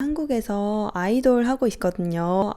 한국에서 아이돌 하고 있거든요.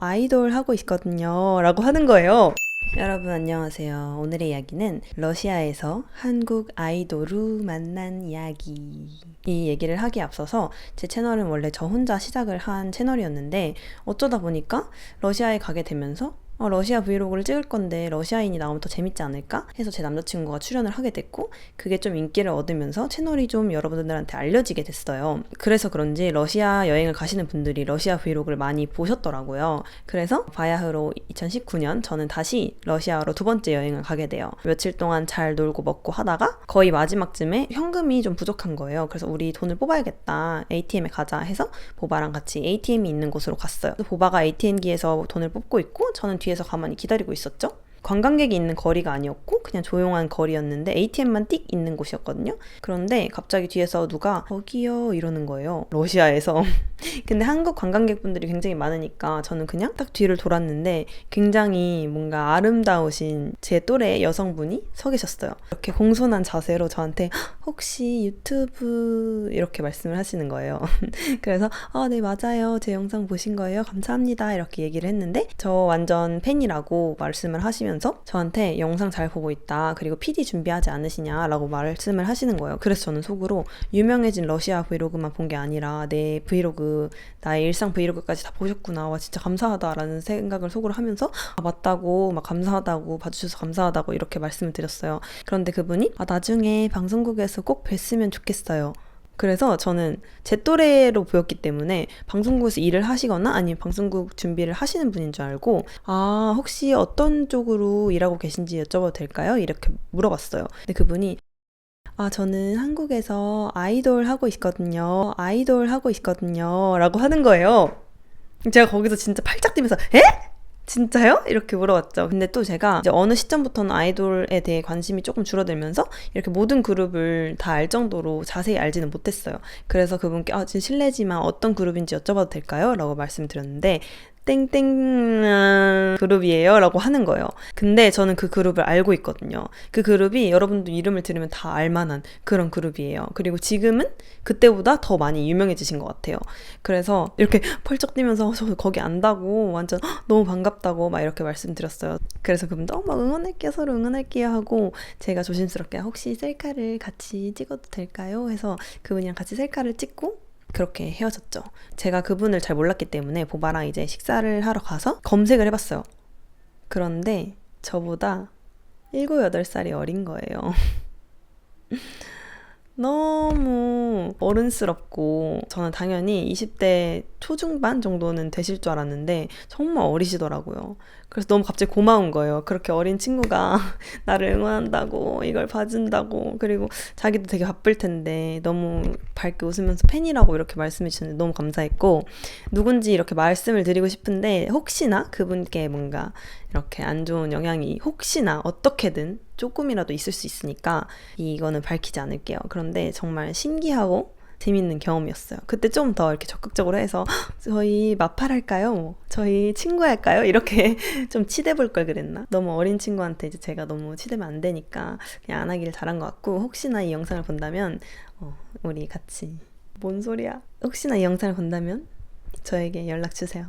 라고 하는 거예요. 여러분 안녕하세요. 오늘의 이야기는 러시아에서 한국 아이돌로 만난 이야기. 이 얘기를 하기에 앞서서 제 채널은 원래 저 혼자 시작을 한 채널이었는데 어쩌다 보니까 러시아에 가게 되면서 러시아 브이로그를 찍을 건데 러시아인이 나오면 더 재밌지 않을까 해서 제 남자친구가 출연을 하게 됐고, 그게 좀 인기를 얻으면서 채널이 좀 여러분들한테 알려지게 됐어요. 그래서 그런지 러시아 여행을 가시는 분들이 러시아 브이로그를 많이 보셨더라고요. 그래서 바야흐로 2019년 저는 다시 러시아로 두 번째 여행을 가게 돼요. 며칠 동안 잘 놀고 먹고 하다가 거의 마지막쯤에 현금이 좀 부족한 거예요. 그래서 우리 돈을 뽑아야겠다, ATM에 가자 해서 보바랑 같이 ATM이 있는 곳으로 갔어요. 보바가 ATM기에서 돈을 뽑고 있고 저는 뒤에서 가만히 기다리고 있었죠. 관광객이 있는 거리가 아니었고 그냥 조용한 거리였는데 ATM만 띡 있는 곳이었거든요. 그런데 갑자기 뒤에서 누가 "저기요" 이러는 거예요, 러시아에서. 근데 한국 관광객분들이 굉장히 많으니까 저는 그냥 딱 뒤를 돌았는데 굉장히 뭔가 아름다우신 제 또래 여성분이 서 계셨어요. 이렇게 공손한 자세로 저한테 "혹시 유튜브" 이렇게 말씀을 하시는 거예요. 그래서 네 맞아요, 제 영상 보신 거예요, 감사합니다 이렇게 얘기를 했는데, 저 완전 팬이라고 말씀을 하시면서 저한테 영상 잘 보고 있다, 그리고 PD 준비하지 않으시냐 라고 말씀을 하시는 거예요. 그래서 저는 속으로 유명해진 러시아 브이로그만 본 게 아니라 내 브이로그, 나의 일상 브이로그까지 다 보셨구나, 와 진짜 감사하다 라는 생각을 속으로 하면서 맞다고, 막 감사하다고, 봐주셔서 감사하다고 이렇게 말씀을 드렸어요. 그런데 그분이 나중에 방송국에서 꼭 뵀으면 좋겠어요. 그래서 저는 제 또래로 보였기 때문에 방송국에서 일을 하시거나 아니면 방송국 준비를 하시는 분인 줄 알고 혹시 어떤 쪽으로 일하고 계신지 여쭤봐도 될까요? 이렇게 물어봤어요. 근데 그분이 저는 한국에서 아이돌 하고 있거든요 라고 하는 거예요. 제가 거기서 진짜 팔짝 뛰면서 "에? 진짜요?" 이렇게 물어봤죠. 근데 또 제가 이제 어느 시점부터는 아이돌에 대해 관심이 조금 줄어들면서 이렇게 모든 그룹을 다 알 정도로 자세히 알지는 못했어요. 그래서 그분께 지금 실례지만 어떤 그룹인지 여쭤봐도 될까요? 라고 말씀드렸는데 땡땡 그룹이에요 라고 하는 거예요. 근데 저는 그 그룹을 알고 있거든요. 그 그룹이 여러분도 이름을 들으면 다 알만한 그런 그룹이에요. 그리고 지금은 그때보다 더 많이 유명해지신 것 같아요. 그래서 이렇게 펄쩍 뛰면서 저 거기 안다고, 완전 너무 반갑다고 막 이렇게 말씀드렸어요. 그래서 그분도 막 응원할게요, 서로 응원할게요 하고, 제가 조심스럽게 혹시 셀카를 같이 찍어도 될까요? 해서 그분이랑 같이 셀카를 찍고 그렇게 헤어졌죠. 제가 그분을 잘 몰랐기 때문에 보바랑 이제 식사를 하러 가서 검색을 해봤어요. 그런데 저보다 7, 8살이 어린 거예요. 너무 어른스럽고, 저는 당연히 20대 초중반 정도는 되실 줄 알았는데 정말 어리시더라고요. 그래서 너무 갑자기 고마운 거예요. 그렇게 어린 친구가 나를 응원한다고, 이걸 봐준다고, 그리고 자기도 되게 바쁠 텐데 너무 밝게 웃으면서 팬이라고 이렇게 말씀해 주셨는데 너무 감사했고, 누군지 이렇게 말씀을 드리고 싶은데 혹시나 그분께 뭔가 이렇게 안 좋은 영향이 혹시나 어떻게든 조금이라도 있을 수 있으니까 이거는 밝히지 않을게요. 그런데 정말 신기하고 재밌는 경험이었어요. 그때 좀 더 이렇게 적극적으로 해서 저희 마팔할까요? 저희 친구할까요? 이렇게 좀 치대볼 걸 그랬나? 너무 어린 친구한테 이제 제가 너무 치대면 안 되니까 그냥 안 하기를 잘한 것 같고, 혹시나 이 영상을 본다면 우리 같이, 뭔 소리야? 혹시나 이 영상을 본다면 저에게 연락 주세요.